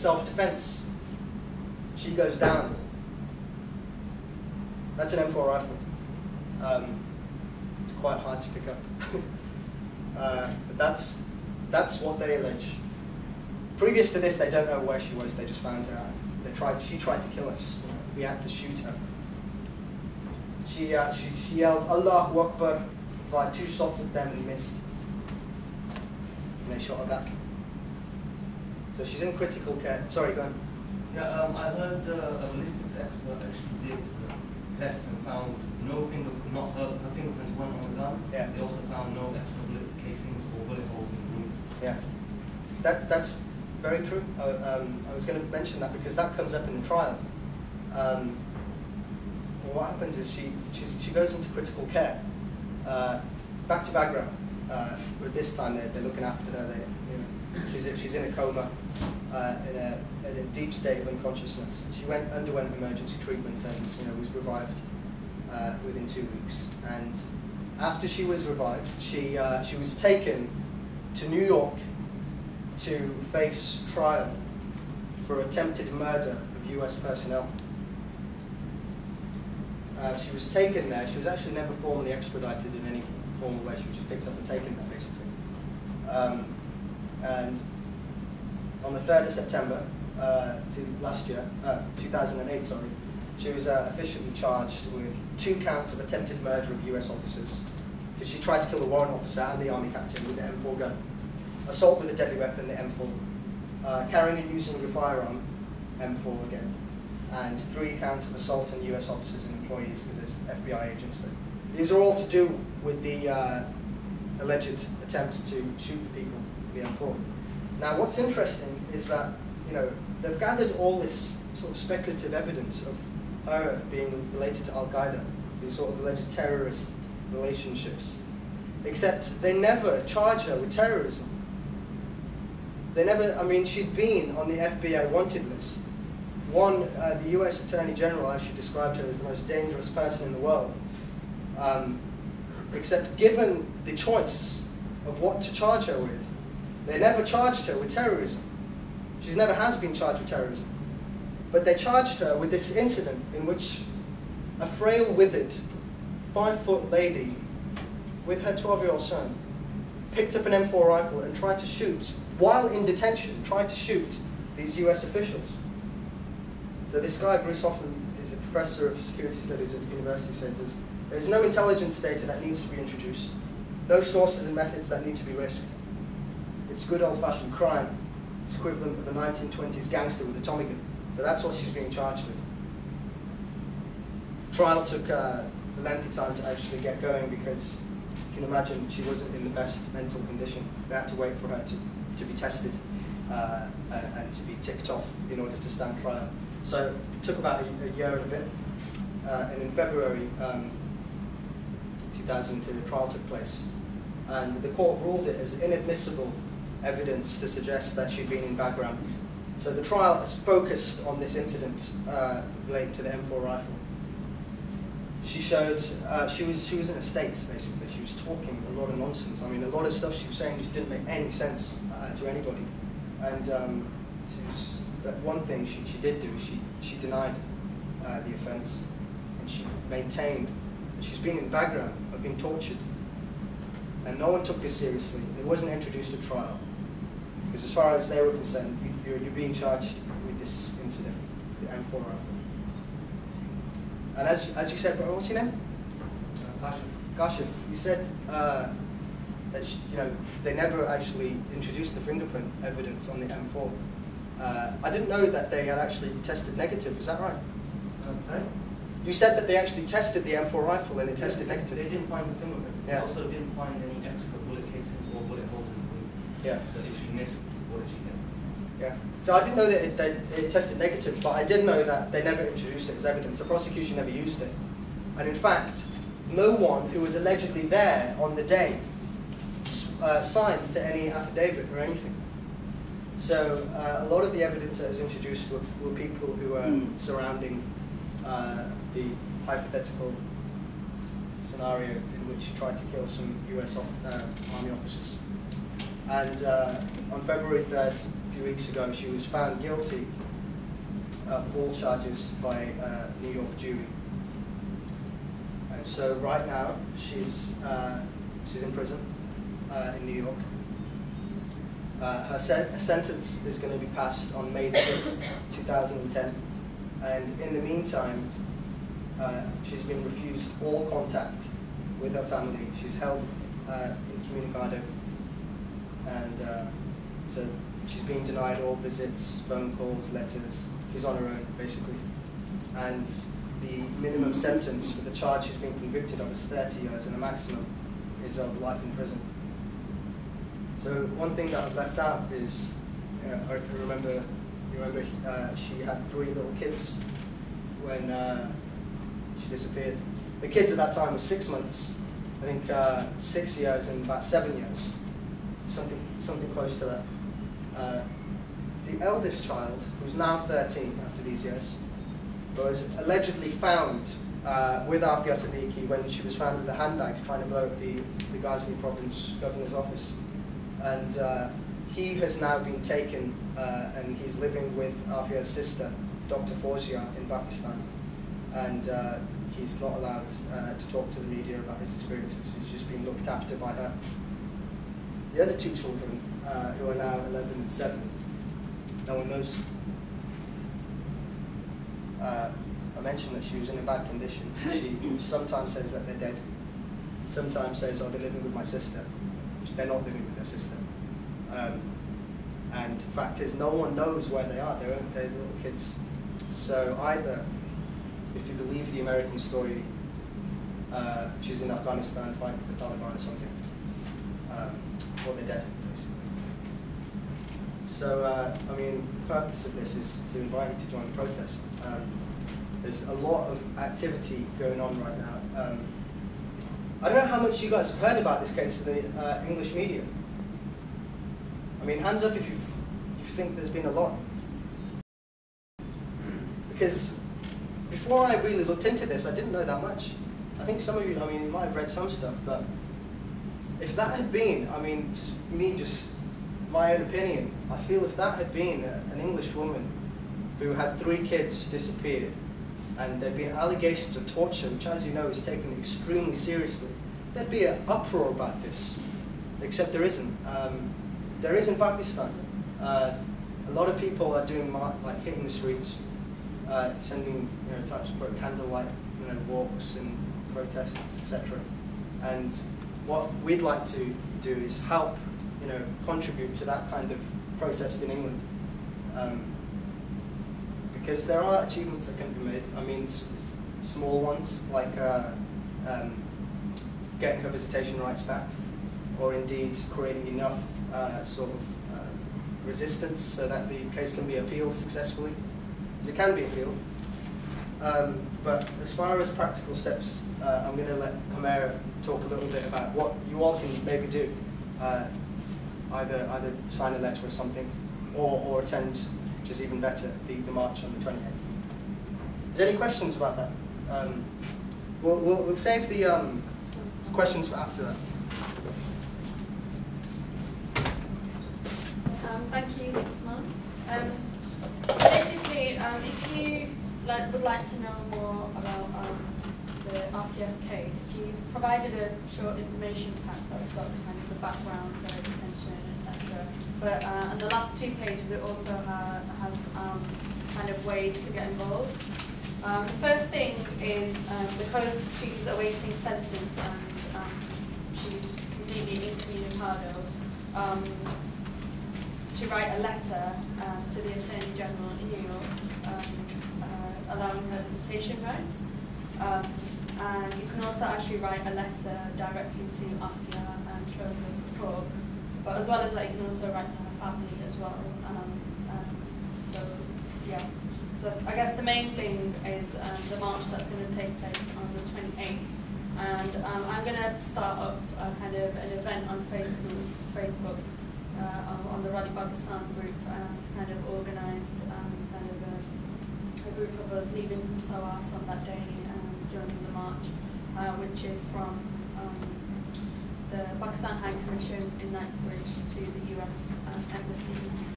self-defense. She goes down. That's an M4 rifle. It's quite hard to pick up. But that's what they allege. Previous to this, they don't know where she was. They just found her. She tried to kill us. We had to shoot her. She yelled Allahu Akbar, fired 2 shots at them and missed. And they shot her back. So she's in critical care. Sorry, go on. Yeah, I heard a ballistics expert actually did tests and found no her fingerprints weren't on the gun. Yeah. They also found no extra bullet casings or bullet holes in the wound. Yeah, that's very true. I was going to mention that because that comes up in the trial. What happens is she goes into critical care, back to Bagram. But this time they're looking after her. She's in a coma, in a deep state of unconsciousness. She underwent emergency treatment and was revived within 2 weeks. And after she was revived, she was taken to New York to face trial for attempted murder of U.S. personnel. She was taken there. She was actually never formally extradited in any formal way. She was just picked up and taken there, basically. And on the 3rd of September last year, 2008, sorry, she was officially charged with 2 counts of attempted murder of U.S. officers because she tried to kill the warrant officer and the army captain with the M4 gun, assault with a deadly weapon, the M4, carrying and using a firearm, M4 again, and 3 counts of assault on U.S. officers and employees because there's FBI agents there. These are all to do with the alleged attempt to shoot the people with the M4. Now, what's interesting is that they've gathered all this sort of speculative evidence of her being related to Al Qaeda, these sort of alleged terrorist relationships, except they never charge her with terrorism. They never. I mean, she'd been on the FBI wanted list. The U.S. Attorney General actually described her as the most dangerous person in the world. Except given the choice of what to charge her with, they never charged her with terrorism. She never has been charged with terrorism. But they charged her with this incident in which a frail, withered, 5-foot lady with her 12-year-old son picked up an M4 rifle and tried to shoot, while in detention, tried to shoot these US officials. So this guy, Bruce Hoffman, is a professor of security studies at the university, says there's no intelligence data that needs to be introduced, no sources and methods that need to be risked. It's good old-fashioned crime. It's equivalent of a 1920s gangster with a Tommy gun. So that's what she's being charged with. The trial took a lengthy time to actually get going because, as you can imagine, she wasn't in the best mental condition. They had to wait for her to be tested and to be ticked off in order to stand trial. So it took about a year and a bit. And in February 2002, the trial took place. And the court ruled it as inadmissible evidence to suggest that she'd been in Bagram. So the trial is focused on this incident related to the M4 rifle. She showed, she was in a state, basically. She was talking a lot of nonsense. I mean, a lot of stuff she was saying just didn't make any sense to anybody. And but one thing she did do, she denied the offence, and she maintained that she's been in Bagram, of being tortured. And no one took this seriously. It wasn't introduced at trial. Because as far as they were concerned, you're being charged with this incident, the M4 rifle. And as you said, bro, what's your name? Kashif. You said that they never actually introduced the fingerprint evidence on the M4. I didn't know that they had actually tested negative. Is that right? Sorry? You said that they actually tested the M4 rifle and it tested negative. They didn't find the fingerprints. Yeah. They also didn't find any extra bullet casings or bullet holes in the wound. Yeah. So if she missed, what did she get? Yeah. So I didn't know that it tested negative, but I did know that they never introduced it as evidence. The prosecution never used it. And in fact, no one who was allegedly there on the day signed to any affidavit or anything. So a lot of the evidence that was introduced were people who were surrounding the hypothetical scenario in which he tried to kill some US Army officers. And on February 3rd, few weeks ago, she was found guilty of all charges by a New York jury. And so right now, she's in prison in New York. Her sentence is going to be passed on May 6th, 2010. And in the meantime, she's been refused all contact with her family. She's held incommunicado, and so she's being denied all visits, phone calls, letters. She's on her own, basically. And the minimum sentence for the charge she's been convicted of is 30 years, and the maximum is of life in prison. So one thing that I've left out is, I remember she had 3 little kids when she disappeared. The kids at that time were 6 months, I think 6 years and about 7 years, something close to that. The eldest child, who's now 13 after these years, was allegedly found with Aafia Siddiqui when she was found with a handbag trying to blow up the Ghazni province governor's office. And he has now been taken and he's living with Aafia's sister, Dr. Fawzia, in Pakistan. And he's not allowed to talk to the media about his experiences. He's just being looked after by her. The other 2 children, who are now 11 and 7, no one knows. I mentioned that she was in a bad condition. She sometimes says that they're dead. Sometimes says, oh, they're living with my sister. They're not living with their sister. And the fact is, no one knows where they are. They're little kids. So either, if you believe the American story, she's in Afghanistan fighting for the Taliban or something, or they're dead, basically. So, I mean, the purpose of this is to invite you to join the protest. There's a lot of activity going on right now. I don't know how much you guys have heard about this case in the English media. I mean, hands up if you think there's been a lot. Because before I really looked into this, I didn't know that much. I think some of you, I mean, you might have read some stuff, but if that had been, I mean, just my own opinion, I feel if that had been an English woman who had 3 kids disappeared, and there'd been allegations of torture, which, as you know, is taken extremely seriously, there'd be an uproar about this. Except there isn't. There is in Pakistan. A lot of people are doing like hitting the streets, sending types of candlelight walks and protests, etc. And what we'd like to do is help contribute to that kind of protest in England. Because there are achievements that can be made. I mean, small ones like getting her visitation rights back, or indeed creating enough sort of resistance so that the case can be appealed successfully, as it can be appealed. But as far as practical steps, I'm going to let Hamera talk a little bit about what you all can maybe do. Either sign a letter or something, or attend, which is even better, the march on the 28th. Is there any questions about that? We'll save the questions for after that. Thank you, Usman. Basically, if you would like to know more about the RPS case, we've provided a short information pack that's got kind of the background, so detention, etc. But on the last 2 pages, it also has kind of ways to get involved. The first thing is because she's awaiting sentence and she's completely incommunicado, to write a letter to the Attorney General in New York allowing her visitation rights. And you can also actually write a letter directly to Aafia and show her support. But as well as that, you can also write to her family as well. So, yeah. So I guess the main thing is the march that's going to take place on the 28th. And I'm going to start up kind of an event on Facebook on the Rally Pakistan group to kind of organise kind of a group of us leaving from SOAS on that day during the march, which is from the Pakistan High Commission in Knightsbridge to the US Embassy